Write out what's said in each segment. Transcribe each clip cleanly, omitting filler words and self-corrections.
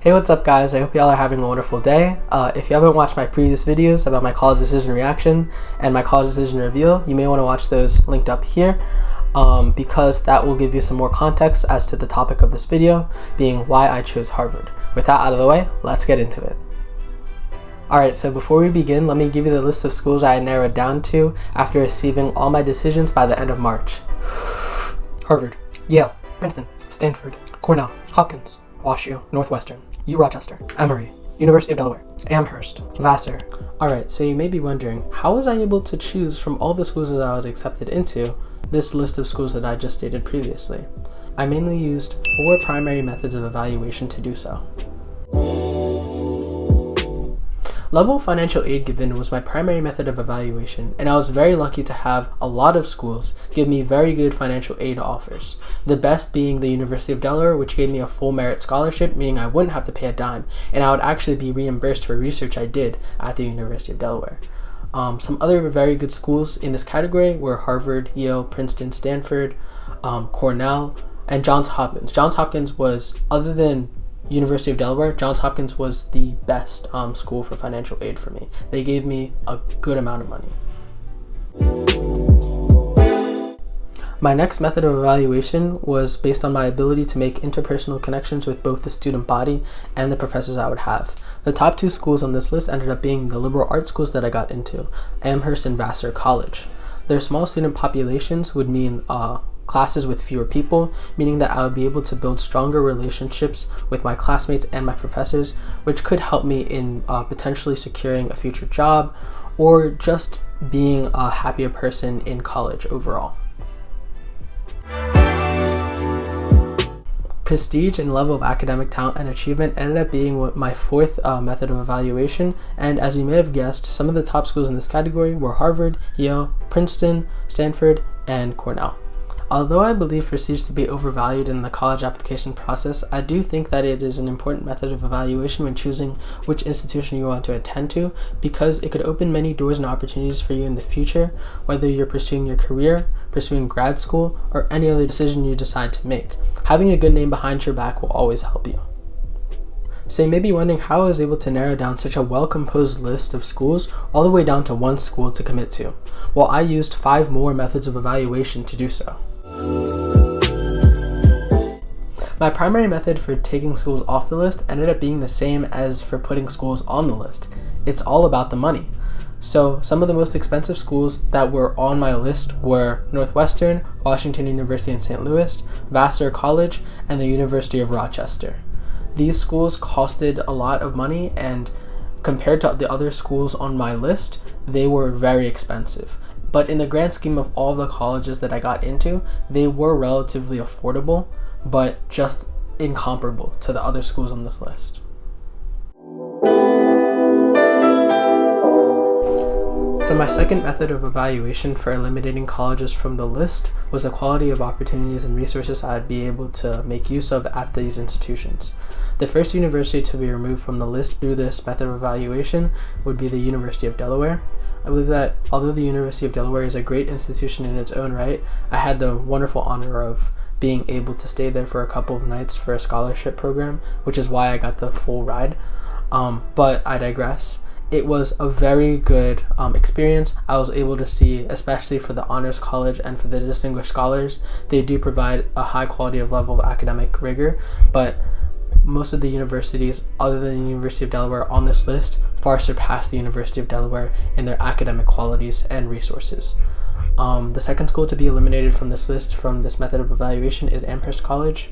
Hey, what's up guys? I hope y'all are having a wonderful day. If you haven't watched my previous videos about my college decision reaction and my college decision reveal, you may want to watch those linked up here because that will give you some more context as to the topic of this video, being why I chose Harvard. With that out of the way, let's get into it. Alright, so before we begin, let me give you the list of schools I narrowed down to after receiving all my decisions by the end of March. Harvard, Yale, Princeton, Stanford, Cornell, Hopkins, WashU, Northwestern, U-Rochester, Emory, University of Delaware, Amherst, Vassar. Alright, so you may be wondering, how was I able to choose from all the schools that I was accepted into this list of schools that I just stated previously? I mainly used 4 primary methods of evaluation to do so. Level of financial aid given was my primary method of evaluation, and I was very lucky to have a lot of schools give me very good financial aid offers. The best being the University of Delaware, which gave me a full merit scholarship, meaning I wouldn't have to pay a dime, and I would actually be reimbursed for research I did at the University of Delaware. Some other very good schools in this category were Harvard, Yale, Princeton, Stanford, Cornell, and Johns Hopkins. Johns Hopkins was, other than University of Delaware, Johns Hopkins was the best school for financial aid for me. They gave me a good amount of money. My next method of evaluation was based on my ability to make interpersonal connections with both the student body and the professors I would have. The top 2 schools on this list ended up being the liberal arts schools that I got into, Amherst and Vassar College. Their small student populations would mean classes with fewer people, meaning that I would be able to build stronger relationships with my classmates and my professors, which could help me in potentially securing a future job or just being a happier person in college overall. Prestige and level of academic talent and achievement ended up being my 4th method of evaluation, and as you may have guessed, some of the top schools in this category were Harvard, Yale, Princeton, Stanford, and Cornell. Although I believe prestige to be overvalued in the college application process, I do think that it is an important method of evaluation when choosing which institution you want to attend to, because it could open many doors and opportunities for you in the future, whether you're pursuing your career, pursuing grad school, or any other decision you decide to make. Having a good name behind your back will always help you. So you may be wondering how I was able to narrow down such a well-composed list of schools all the way down to 1 school to commit to. Well, I used 5 more methods of evaluation to do so. My primary method for taking schools off the list ended up being the same as for putting schools on the list. It's all about the money. So some of the most expensive schools that were on my list were Northwestern, Washington University in St. Louis, Vassar College, and the University of Rochester. These schools costed a lot of money, and compared to the other schools on my list, they were very expensive. But in the grand scheme of all the colleges that I got into, they were relatively affordable, but just incomparable to the other schools on this list. So my second method of evaluation for eliminating colleges from the list was the quality of opportunities and resources I would be able to make use of at these institutions. The first university to be removed from the list through this method of evaluation would be the University of Delaware. I believe that although the University of Delaware is a great institution in its own right, I had the wonderful honor of being able to stay there for a couple of nights for a scholarship program, which is why I got the full ride. But I digress. It was a very good experience. I was able to see, especially for the honors college and for the distinguished scholars, they do provide a high quality of level of academic rigor, but most of the universities other than the University of Delaware on this list far surpass the University of Delaware in their academic qualities and resources. The second school to be eliminated from this list from this method of evaluation is Amherst College.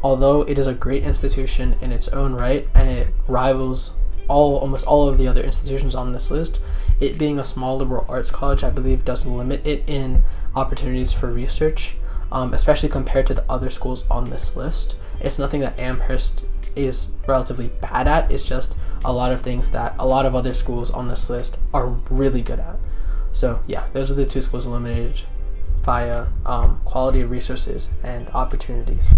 Although it is a great institution in its own right and it rivals almost all of the other institutions on this list, it being a small liberal arts college, I believe, does limit it in opportunities for research, especially compared to the other schools on this list. It's nothing that Amherst is relatively bad at, it's just a lot of things that a lot of other schools on this list are really good at. So yeah, those are the 2 schools eliminated via quality of resources and opportunities.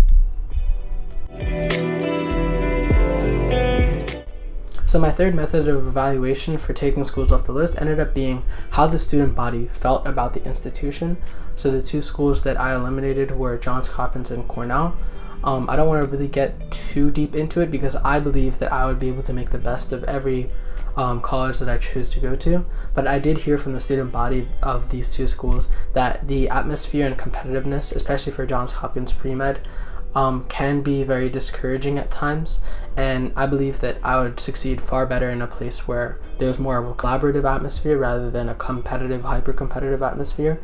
So my third method of evaluation for taking schools off the list ended up being how the student body felt about the institution. So the 2 schools that I eliminated were Johns Hopkins and Cornell. I don't want to really get too deep into it because I believe that I would be able to make the best of every college that I choose to go to. But I did hear from the student body of these two schools that the atmosphere and competitiveness, especially for Johns Hopkins pre-med, can be very discouraging at times, and I believe that I would succeed far better in a place where there's more of a collaborative atmosphere rather than a competitive, hyper-competitive atmosphere.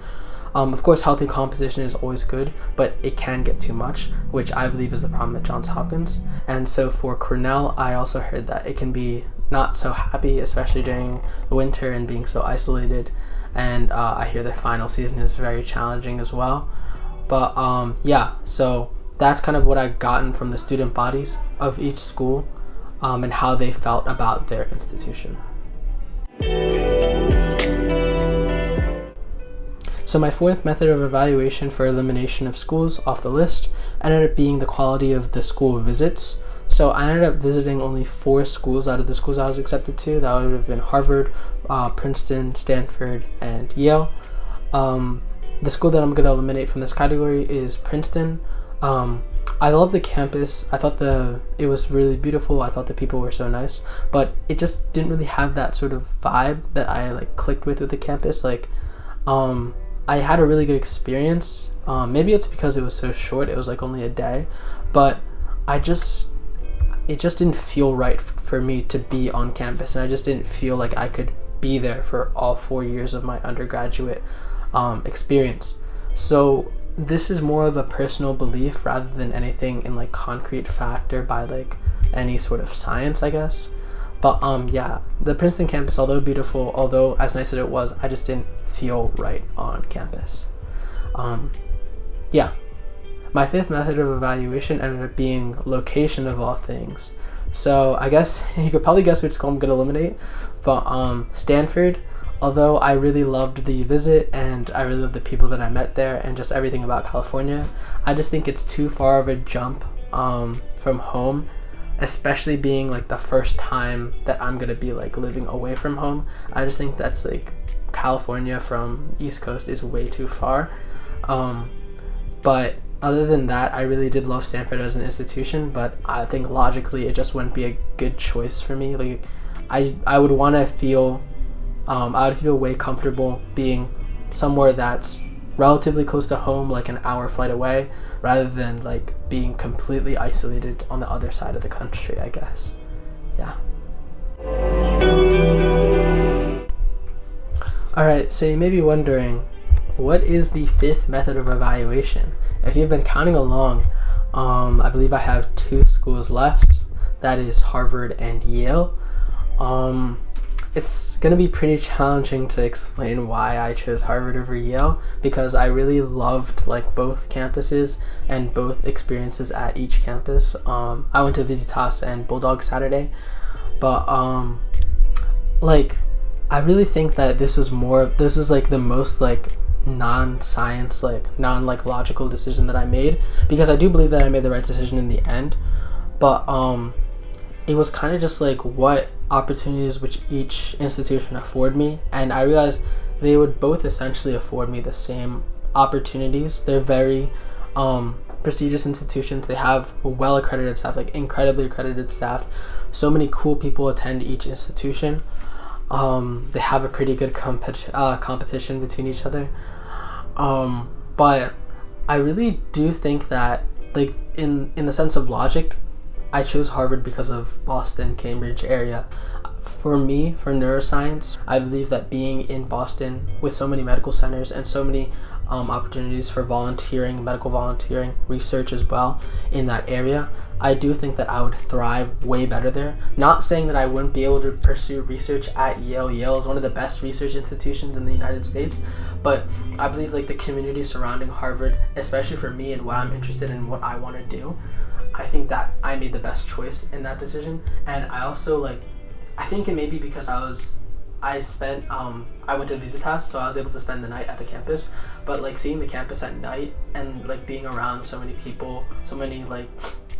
Of course, healthy competition is always good, but it can get too much, which I believe is the problem at Johns Hopkins. And so for Cornell, I also heard that it can be not so happy, especially during the winter and being so isolated, and I hear their final season is very challenging as well. But yeah, so that's kind of what I've gotten from the student bodies of each school and how they felt about their institution. So my fourth method of evaluation for elimination of schools off the list ended up being the quality of the school visits. So I ended up visiting only 4 schools out of the schools I was accepted to. That would have been Harvard, Princeton, Stanford, and Yale. The school that I'm going to eliminate from this category is Princeton. I love the campus. I thought it was really beautiful. I thought the people were so nice, but it just didn't really have that sort of vibe that I clicked with the campus. I had a really good experience. Maybe it's because it was so short. It was only a day, but it just didn't feel right for me to be on campus, and I just didn't feel like I could be there for all 4 years of my undergraduate experience. So this is more of a personal belief rather than anything in concrete fact or by any sort of science, I guess. But yeah, the Princeton campus, although beautiful, although as nice as it was, I just didn't feel right on campus. Yeah. My fifth method of evaluation ended up being location of all things. So I guess you could probably guess which school I'm going to eliminate, but Stanford, although I really loved the visit and I really loved the people that I met there and just everything about California, I just think it's too far of a jump from home, especially being the first time that I'm going to be living away from home. I just think that's California from East Coast is way too far. But other than that, I really did love Stanford as an institution, but I think logically it just wouldn't be a good choice for me. I would want to feel I would feel way comfortable being somewhere that's relatively close to home, an hour flight away, rather than being completely isolated on the other side of the country, I guess. Yeah. Alright, so you may be wondering, what is the fifth method of evaluation? If you've been counting along, I believe I have 2 schools left. That is Harvard and Yale. It's going to be pretty challenging to explain why I chose Harvard over Yale, because I really loved both campuses and both experiences at each campus. I went to Visitas and Bulldog Saturday, but I really think that this is the most non-science, non-logical decision that I made, because I do believe that I made the right decision in the end, but it was kind of just what opportunities which each institution afford me, and I realized they would both essentially afford me the same opportunities. They're very prestigious institutions. They have well-accredited staff, incredibly accredited staff. So many cool people attend each institution. They have a pretty good competition between each other. But I really do think that in the sense of logic, I chose Harvard because of Boston, Cambridge area. For me, for neuroscience, I believe that being in Boston with so many medical centers and so many opportunities for volunteering, medical volunteering, research as well in that area, I do think that I would thrive way better there. Not saying that I wouldn't be able to pursue research at Yale. Yale is one of the best research institutions in the United States, but I believe the community surrounding Harvard, especially for me and what I'm interested in, what I want to do, I think that I made the best choice in that decision. And I also I think it may be because I went to Visitas, so I was able to spend the night at the campus, but seeing the campus at night and being around so many people, so many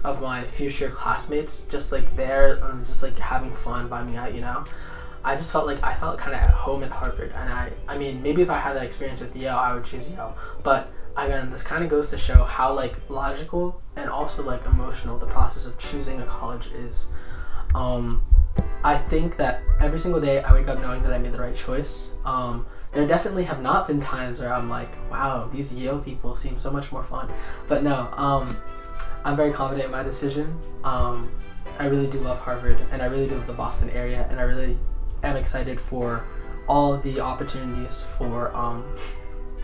of my future classmates just there and just having fun, vibing out, I just felt I felt kind of at home at Harvard. And I mean, maybe if I had that experience with Yale, I would choose Yale, but again, this kind of goes to show how like logical and also like emotional the process of choosing a college is. I think that every single day I wake up knowing that I made the right choice. There definitely have not been times where I'm like, wow, these Yale people seem so much more fun. But no, I'm very confident in my decision. I really do love Harvard, and I really do love the Boston area, and I really am excited for all the opportunities for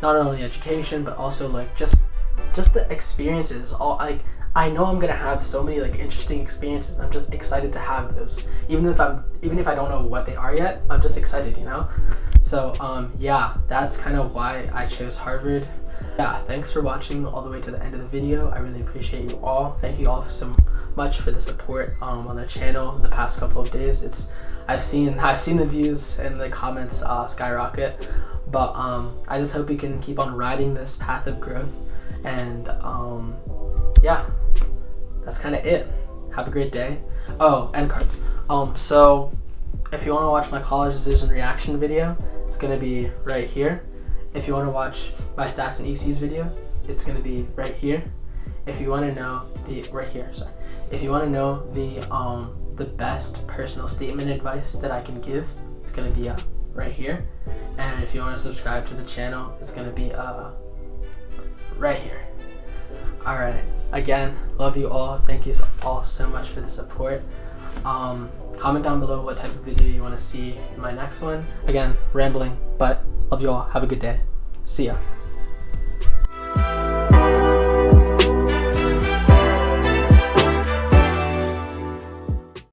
not only education but also like just the experiences. All like I know I'm gonna have so many like interesting experiences. I'm just excited to have those, even if I don't know what they are yet. I'm just excited, you know. So yeah, that's kind of why I chose Harvard. Yeah, thanks for watching all the way to the end of the video. I really appreciate you all. Thank you all so much for the support on the channel the past couple of days. I've seen the views and the comments skyrocket, but I just hope we can keep on riding this path of growth. And yeah, that's kind of it. Have a great day. Oh, end cards. So if you want to watch my college decision reaction video, it's gonna be right here. If you want to watch my stats and ECs video, it's gonna be right here. If you want to know if you want to know the best personal statement advice that I can give, it's gonna be right here. And if you want to subscribe to the channel, it's gonna be right here. All right. Again, love you all. Thank you all so much for the support. Comment down below what type of video you want to see in my next one. Again, rambling, but love you all. Have a good day. See ya.